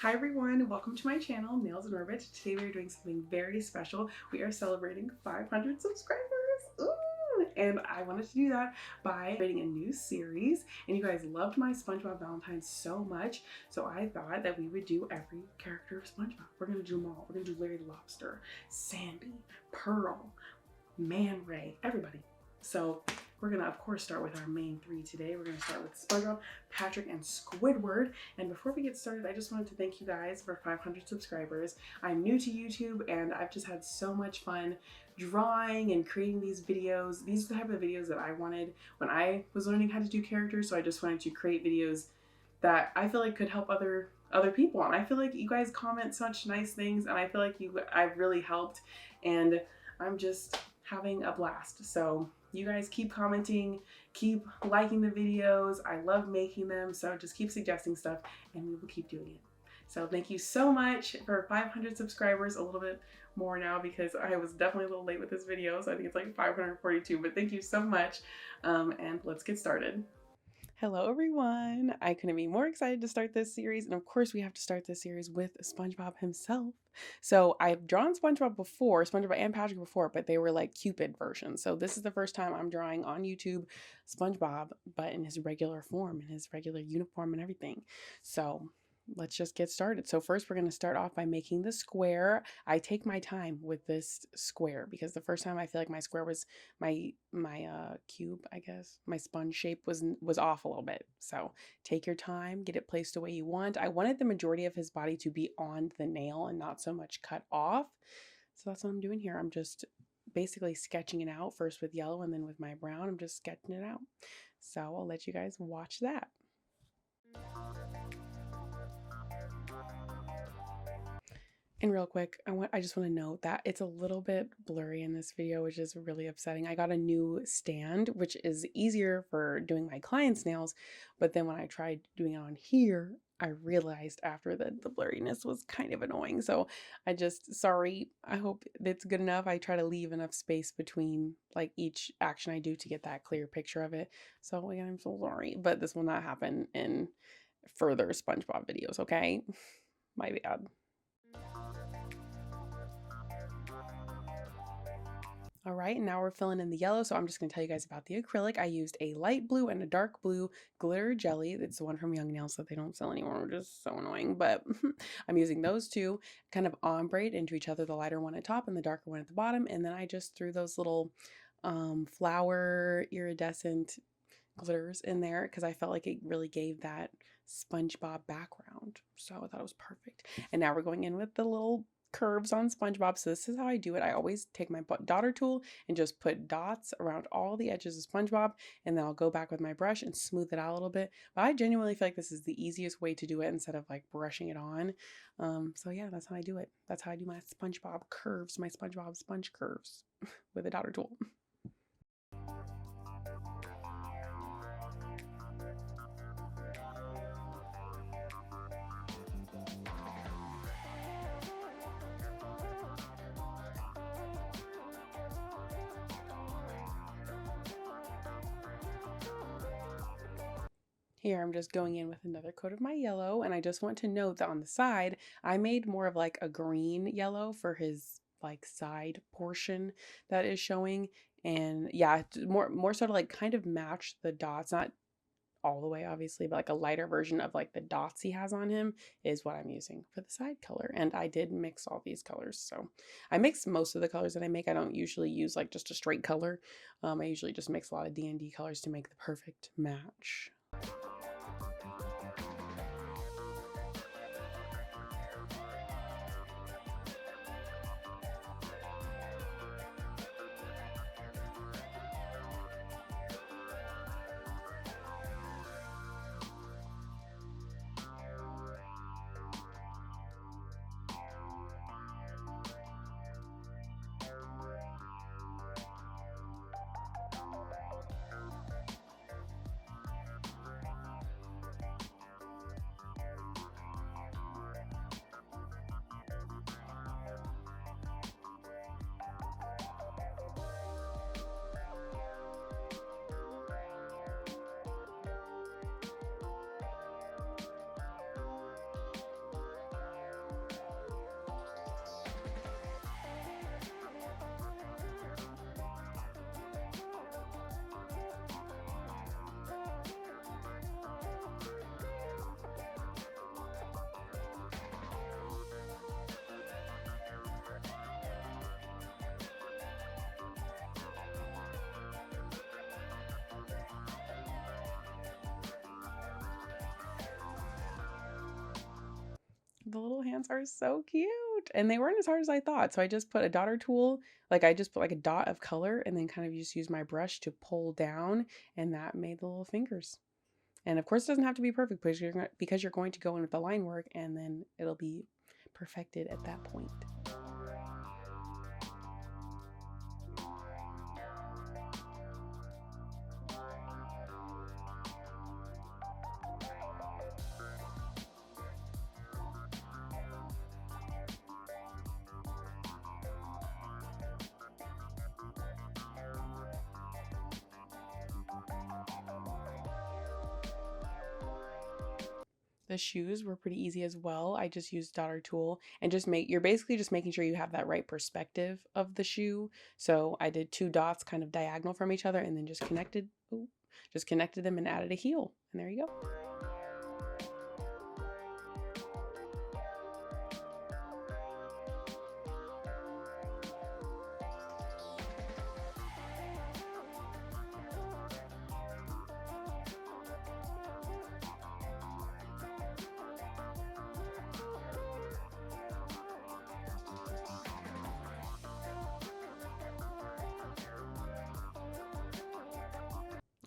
Hi everyone, welcome to my channel, Nails in Orbit. Today we are doing something very special. We are celebrating 500 subscribers. Ooh! And I wanted to do that by creating a new series. And you guys loved my SpongeBob Valentines so much, so I thought that we would do every character of SpongeBob. We're gonna do them all. We're gonna do Larry the Lobster, Sandy, Pearl, Man Ray, everybody. So we're gonna of course start with our main three today. We're gonna start with SpongeBob, Patrick, and Squidward. And before we get started, I just wanted to thank you guys for 500 subscribers. I'm new to YouTube and I've just had so much fun drawing and creating these videos. These are the type of videos that I wanted when I was learning how to do characters. So I just wanted to create videos that I feel like could help other people. And I feel like you guys comment such nice things, and I feel like I've really helped, and I'm just having a blast. So you guys keep commenting, keep liking the videos. I love making them, so just keep suggesting stuff and we will keep doing it. So thank you so much for 500 subscribers, a little bit more now because I was definitely a little late with this video, so I think it's like 542, but thank you so much, and let's get started. Hello everyone! I couldn't be more excited to start this series, and of course we have to start this series with SpongeBob himself. So I've drawn SpongeBob before, SpongeBob and Patrick before, but they were like Cupid versions. So this is the first time I'm drawing on YouTube SpongeBob, but in his regular form, in his regular uniform and everything. So let's just get started. So first we're going to start off by making the square. I take my time with this square because the first time I feel like my square was my cube, I guess. My sponge shape was off a little bit. So take your time, get it placed the way you want. I wanted the majority of his body to be on the nail and not so much cut off. So that's what I'm doing here. I'm just basically sketching it out first with yellow and then with my brown. I'm just sketching it out. So I'll let you guys watch that. And real quick, I just want to note that it's a little bit blurry in this video, which is really upsetting. I got a new stand, which is easier for doing my clients' nails, but then when I tried doing it on here, I realized after that the blurriness was kind of annoying. So sorry, I hope it's good enough. I try to leave enough space between like each action I do to get that clear picture of it. So again, I'm so sorry, but this will not happen in further SpongeBob videos, okay? My bad. All right, and now we're filling in the yellow, so I'm just going to tell you guys about the acrylic. I used a light blue and a dark blue glitter jelly. It's the one from Young Nails that they don't sell anymore, which is so annoying, but I'm using those two, kind of ombre into each other, the lighter one at top and the darker one at the bottom, and then I just threw those little flower iridescent glitters in there because I felt like it really gave that SpongeBob background, so I thought it was perfect. And now we're going in with the little curves on SpongeBob. So this is how I do it. I always take my daughter tool and just put dots around all the edges of SpongeBob, and then I'll go back with my brush and smooth it out a little bit. But I genuinely feel like this is the easiest way to do it instead of like brushing it on. So yeah, that's how I do it. That's how I do my SpongeBob curves, my SpongeBob sponge curves with a daughter tool. Here I'm just going in with another coat of my yellow, and I just want to note that on the side I made more of like a green yellow for his like side portion that is showing, and yeah, more so to like kind of match the dots, not all the way obviously, but like a lighter version of like the dots he has on him is what I'm using for the side color. And I did mix all these colors, so I mix most of the colors that I make. I don't usually use like just a straight color. I usually just mix a lot of D&D colors to make the perfect match. The little hands are so cute, and they weren't as hard as I thought. So I just put a daughter tool, like I just put like a dot of color and then kind of just use my brush to pull down, and that made the little fingers. And of course, it doesn't have to be perfect because you're going to go in with the line work, and then it'll be perfected at that point. The shoes were pretty easy as well. I just used daughter tool and you're basically just making sure you have that right perspective of the shoe. So I did 2 dots kind of diagonal from each other and then just connected them and added a heel. And there you go.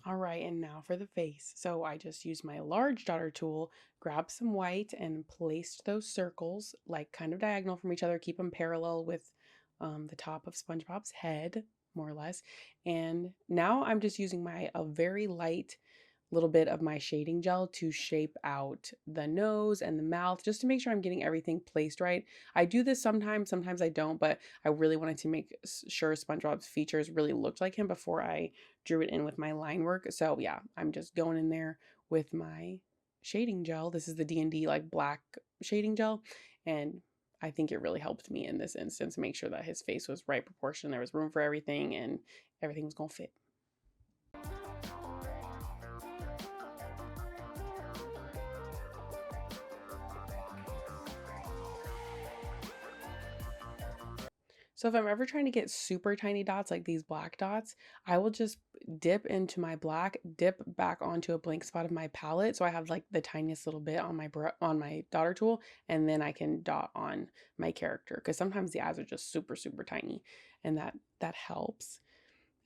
All right, and now for the face. So I just used my large daughter tool, grabbed some white and placed those circles like kind of diagonal from each other, keep them parallel with the top of SpongeBob's head, more or less. And now I'm just using a very light little bit of my shading gel to shape out the nose and the mouth just to make sure I'm getting everything placed right. I do this sometimes I don't, but I really wanted to make sure SpongeBob's features really looked like him before I drew it in with my line work. So yeah, I'm just going in there with my shading gel. This is the D&D like black shading gel, and I think it really helped me in this instance make sure that his face was right proportion, there was room for everything, and everything was gonna fit. So if I'm ever trying to get super tiny dots like these black dots, I will just dip into my black, dip back onto a blank spot of my palette. So I have like the tiniest little bit on my daughter tool, and then I can dot on my character because sometimes the eyes are just super, super tiny, and that helps.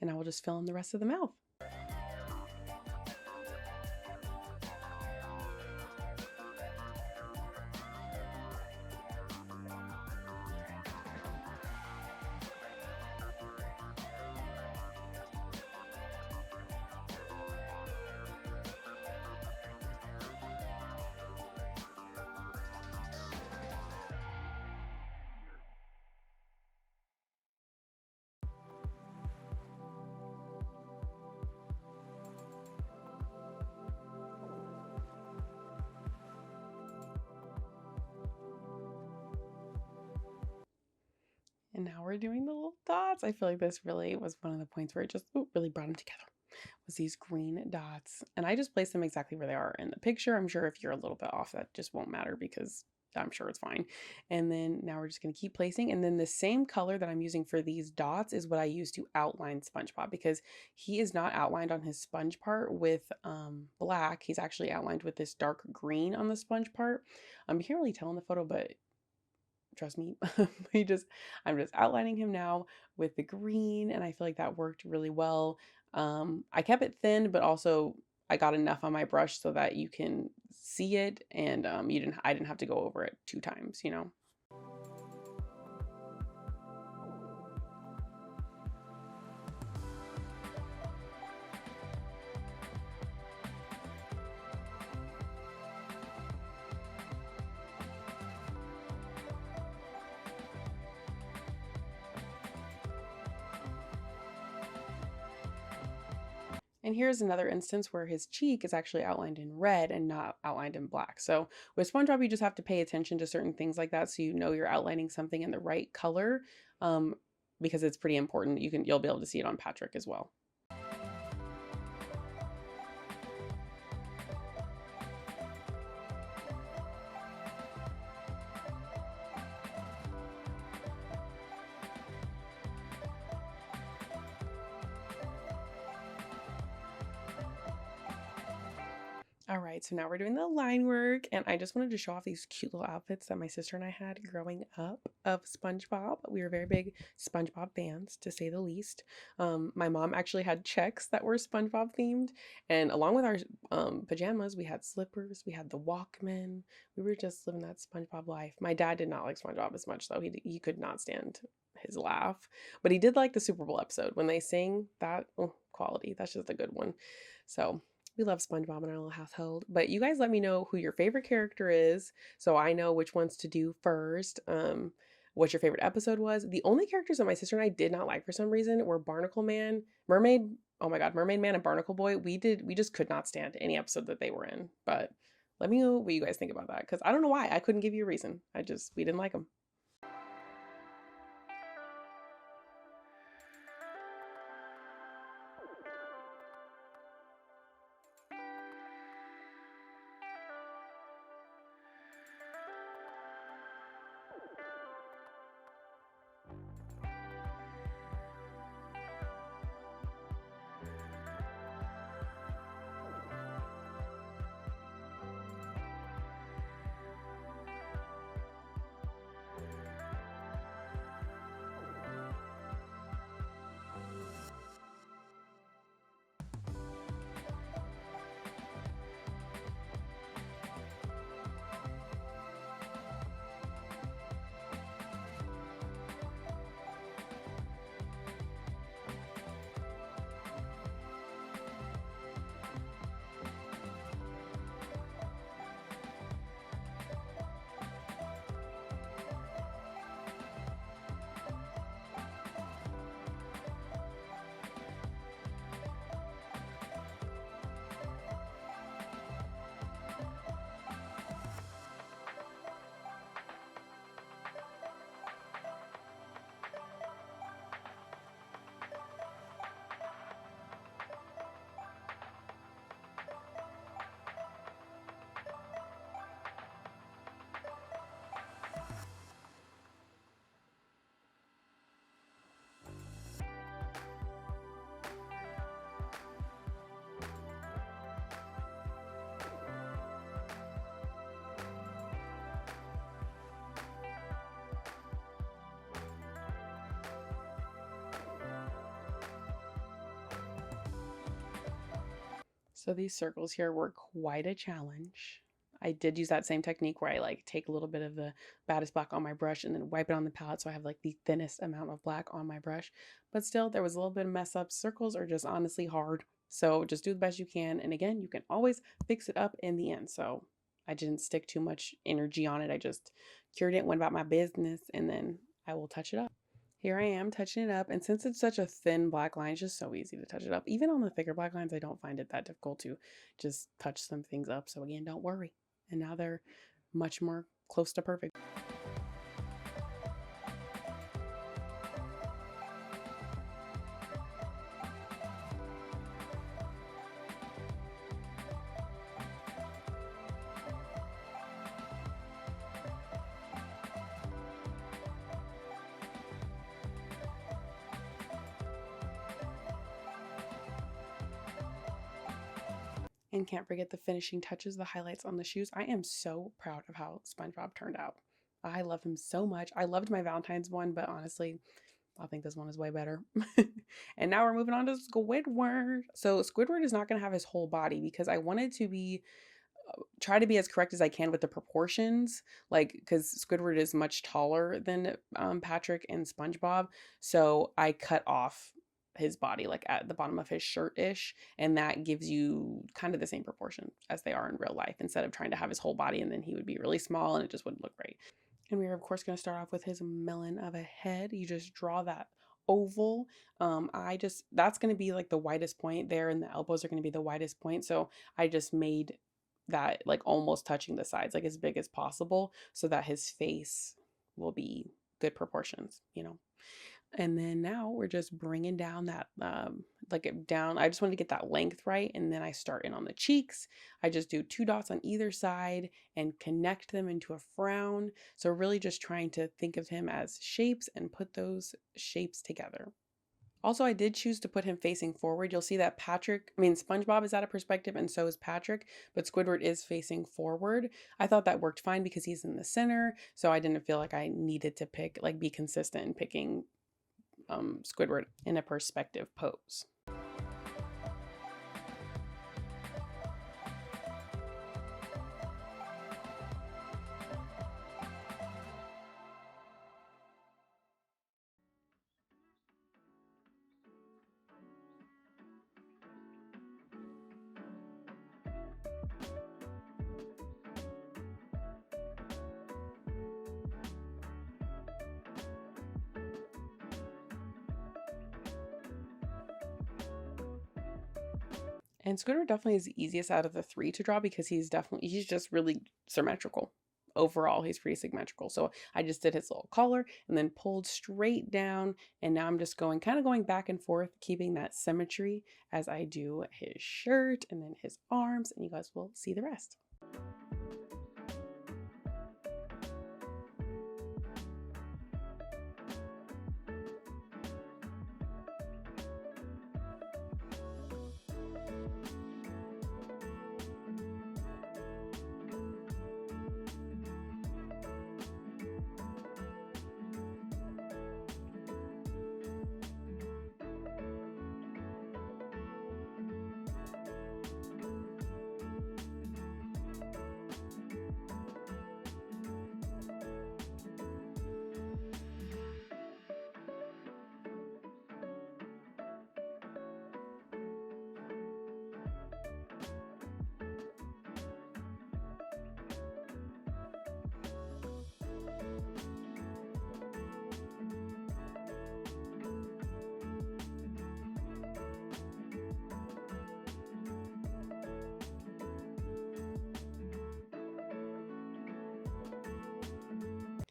And I will just fill in the rest of the mouth. And now we're doing the little dots. I feel like this really was one of the points where it just really brought them together, was these green dots. And I just placed them exactly where they are in the picture. I'm sure if you're a little bit off, that just won't matter because I'm sure it's fine. And then now we're just going to keep placing. And then the same color that I'm using for these dots is what I use to outline SpongeBob, because he is not outlined on his sponge part with black. He's actually outlined with this dark green on the sponge part. You can't really tell in the photo, but trust me, I'm just outlining him now with the green, and I feel like that worked really well. I kept it thin, but also I got enough on my brush so that you can see it, and I didn't have to go over it 2 times, you know. And here's another instance where his cheek is actually outlined in red and not outlined in black. So with SpongeBob, you just have to pay attention to certain things like that so you know you're outlining something in the right color, because it's pretty important. You'll be able to see it on Patrick as well. All All right, so now we're doing the line work, and I just wanted to show off these cute little outfits that my sister and I had growing up of SpongeBob. We were very big SpongeBob fans, to say the least. My mom actually had checks that were SpongeBob themed, and along with our pajamas, we had slippers, we had the Walkman. We were just living that SpongeBob life. My dad did not like SpongeBob as much, though. He could not stand his laugh, but he did like the Super Bowl episode when they sing that. Oh, quality. That's just a good one. So we love SpongeBob in our little household. But you guys let me know who your favorite character is so I know which ones to do first. What your favorite episode was. The only characters that my sister and I did not like for some reason were Barnacle Man, Mermaid, oh my god, Mermaid Man and Barnacle Boy. We just could not stand any episode that they were in. But let me know what you guys think about that, because I don't know why. I couldn't give you a reason. We didn't like them. So these circles here were quite a challenge. I did use that same technique where I like take a little bit of the baddest black on my brush and then wipe it on the palette so I have like the thinnest amount of black on my brush. But still, there was a little bit of mess up. Circles are just honestly hard. So just do the best you can. And again, you can always fix it up in the end. So I didn't stick too much energy on it. I just cured it, went about my business, and then I will touch it up. Here I am touching it up, and since it's such a thin black line, it's just so easy to touch it up. Even on the thicker black lines, I don't find it that difficult to just touch some things up. So again, don't worry. And now they're much more close to perfect. And can't forget the finishing touches, the highlights on the shoes. I am so proud of how SpongeBob turned out. I love him so much. I loved my Valentine's one, but honestly, I think this one is way better. And now we're moving on to Squidward. So Squidward is not going to have his whole body because I wanted to try to be as correct as I can with the proportions, like because Squidward is much taller than Patrick and SpongeBob. So I cut off his body like at the bottom of his shirt-ish, and that gives you kind of the same proportion as they are in real life, instead of trying to have his whole body and then he would be really small and it just wouldn't look right. And we are of course going to start off with his melon of a head. You just draw that oval. That's going to be like the widest point there, and the elbows are going to be the widest point, so I just made that like almost touching the sides, like as big as possible, so that his face will be good proportions, you know. And then now we're just bringing down that, down. I just wanted to get that length right. And then I start in on the cheeks. I just do 2 dots on either side and connect them into a frown. So really just trying to think of him as shapes and put those shapes together. Also, I did choose to put him facing forward. You'll see that SpongeBob is out of perspective and so is Patrick, but Squidward is facing forward. I thought that worked fine because he's in the center, so I didn't feel like I needed to be consistent in picking Squidward in a perspective pose. And Squidward definitely is the easiest out of the three to draw because he's just really symmetrical. Overall, he's pretty symmetrical. So I just did his little collar and then pulled straight down. And now I'm just going back and forth, keeping that symmetry as I do his shirt and then his arms. And you guys will see the rest.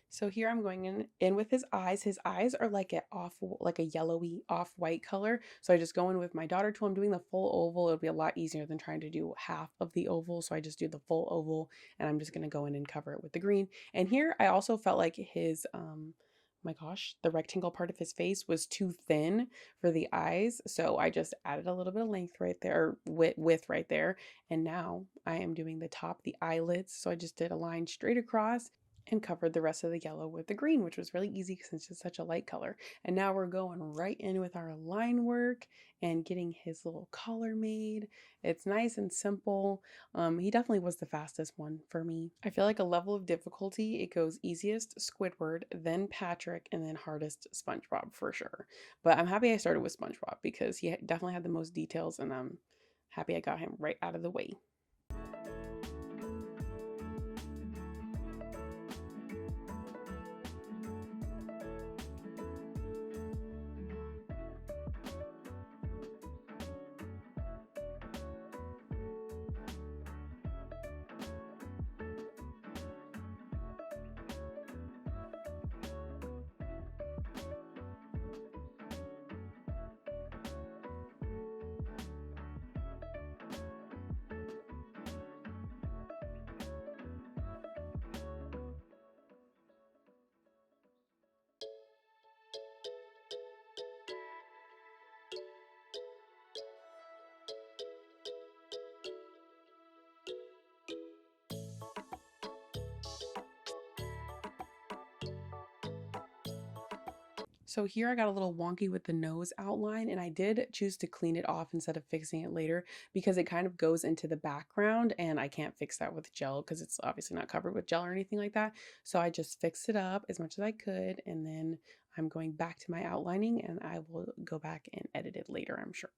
So here I'm going in with his eyes. His eyes are like a yellowy off-white color. So I just go in with my daughter tool. I'm doing the full oval. It'll be a lot easier than trying to do half of the oval. So I just do the full oval and I'm just going to go in and cover it with the green. And here I also felt like his, my gosh, the rectangle part of his face was too thin for the eyes. So I just added a little bit of length right there, or width right there. And now I am doing the top, the eyelids. So I just did a line straight across and covered the rest of the yellow with the green, which was really easy since it's such a light color. And now we're going right in with our line work and getting his little collar made. It's nice and simple. He definitely was the fastest one for me. I feel like a level of difficulty, it goes easiest Squidward, then Patrick, and then hardest SpongeBob for sure. But I'm happy I started with SpongeBob because he definitely had the most details, and I'm happy I got him right out of the way. So here I got a little wonky with the nose outline, and I did choose to clean it off instead of fixing it later because it kind of goes into the background and I can't fix that with gel because it's obviously not covered with gel or anything like that. So I just fixed it up as much as I could, and then I'm going back to my outlining and I will go back and edit it later, I'm sure.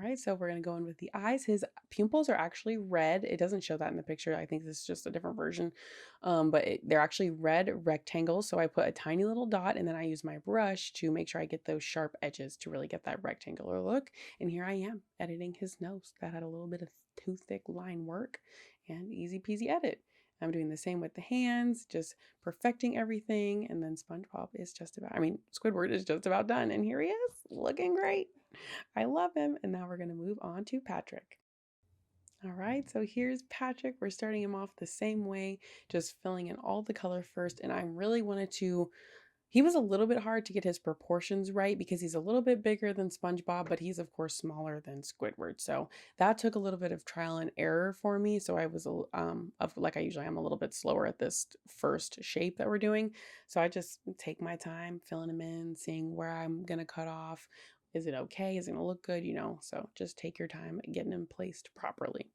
right, so we're gonna go in with the eyes. His pupils are actually red. It doesn't show that in the picture. I think this is just a different version. They're actually red rectangles. So I put a tiny little dot and then I use my brush to make sure I get those sharp edges to really get that rectangular look. And here I am editing his nose. That had a little bit of too thick line work and easy peasy edit. I'm doing the same with the hands, just perfecting everything. And then Squidward is just about done. And here he is, looking great. I love him. And now we're going to move on to Patrick. All right, so here's Patrick. We're starting him off the same way, just filling in all the color first. And I really wanted to, he was a little bit hard to get his proportions right because he's a little bit bigger than SpongeBob, but he's of course smaller than Squidward. So that took a little bit of trial and error for me. So I was, like I usually am, a little bit slower at this first shape that we're doing. So I just take my time filling him in, seeing where I'm going to cut off. Is it okay? Is it going to look good? So just take your time getting him placed properly.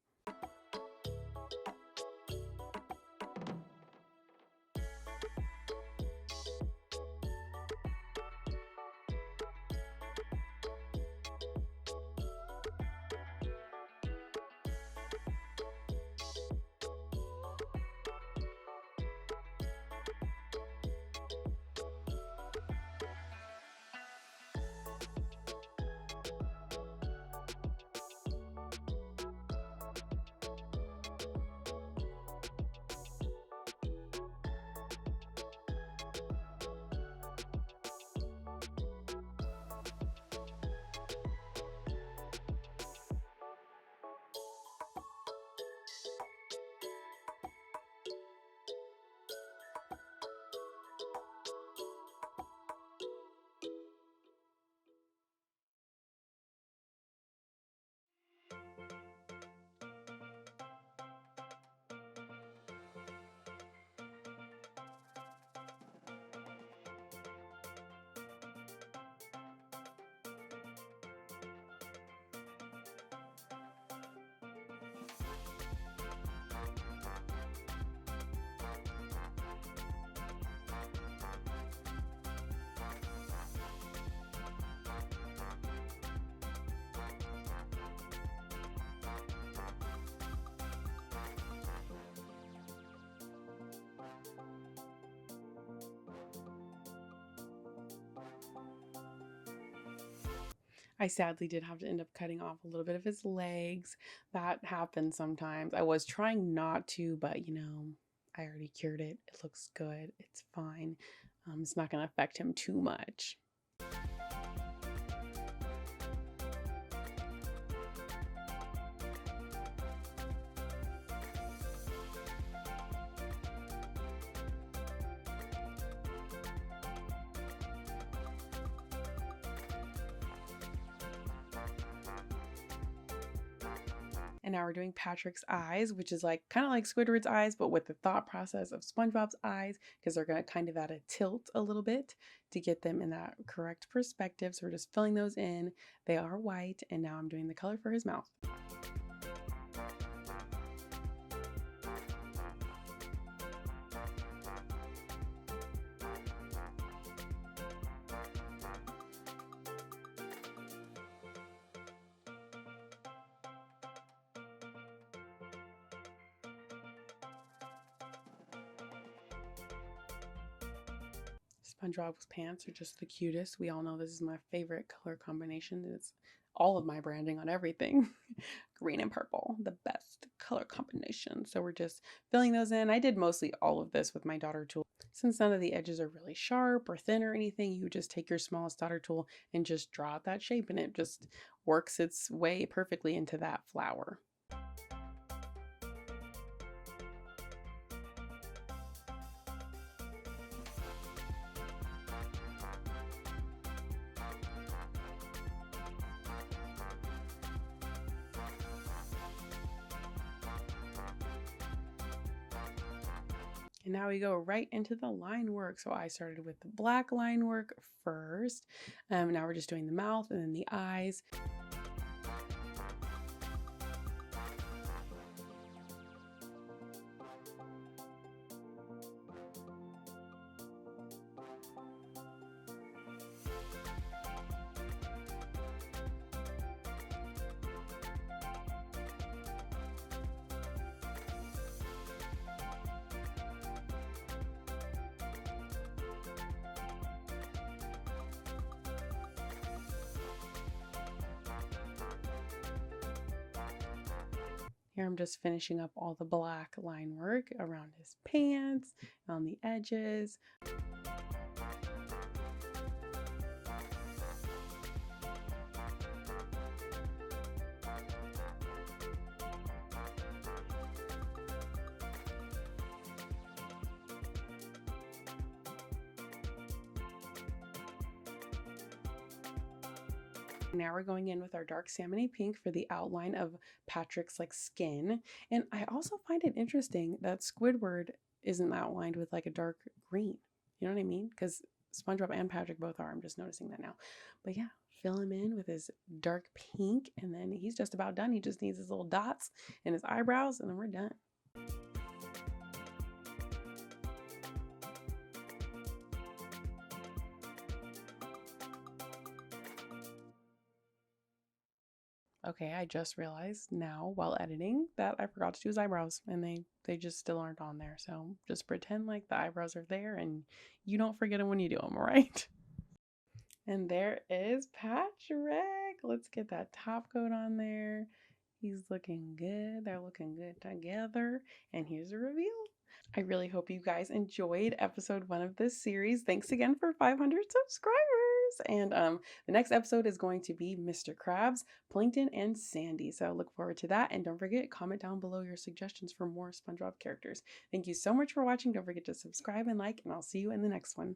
I sadly did have to end up cutting off a little bit of his legs. That happens sometimes. I was trying not to, but I already cured it. It looks good. It's fine. It's not going to affect him too much. And now we're doing Patrick's eyes, which is kind of like Squidward's eyes, but with the thought process of SpongeBob's eyes, because they're going to kind of add a tilt a little bit to get them in that correct perspective. So we're just filling those in. They are white. And now I'm doing the color for his mouth. SpongeBob's pants are just the cutest. We all know this is my favorite color combination. It's all of my branding on everything. Green and purple, the best color combination. So we're just filling those in. I did mostly all of this with my daughter tool. Since none of the edges are really sharp or thin or anything, you just take your smallest daughter tool and just draw out that shape, and it just works its way perfectly into that flower. And now we go right into the line work. So I started with the black line work first. Now we're just doing the mouth and then the eyes. Here I'm just finishing up all the black line work around his pants, on the edges. Now we're going in with our dark salmony pink for the outline of Patrick's like skin. And I also find it interesting that Squidward isn't outlined with like a dark green. You know what I mean? Because SpongeBob and Patrick both are. I'm just noticing that now. But yeah, fill him in with his dark pink, and then he's just about done. He just needs his little dots and his eyebrows, and then we're done. Okay, I just realized now while editing that I forgot to do his eyebrows, and they just still aren't on there. So just pretend like the eyebrows are there and you don't forget them when you do them, all right? And there is Patrick. Let's get that top coat on there. He's looking good. They're looking good together. And here's the reveal. I really hope you guys enjoyed episode 1 of this series. Thanks again for 500 subscribers. And the next episode is going to be Mr. Krabs, Plankton, and Sandy. So look forward to that. And don't forget, comment down below your suggestions for more SpongeBob characters. Thank you so much for watching. Don't forget to subscribe and like, and I'll see you in the next one.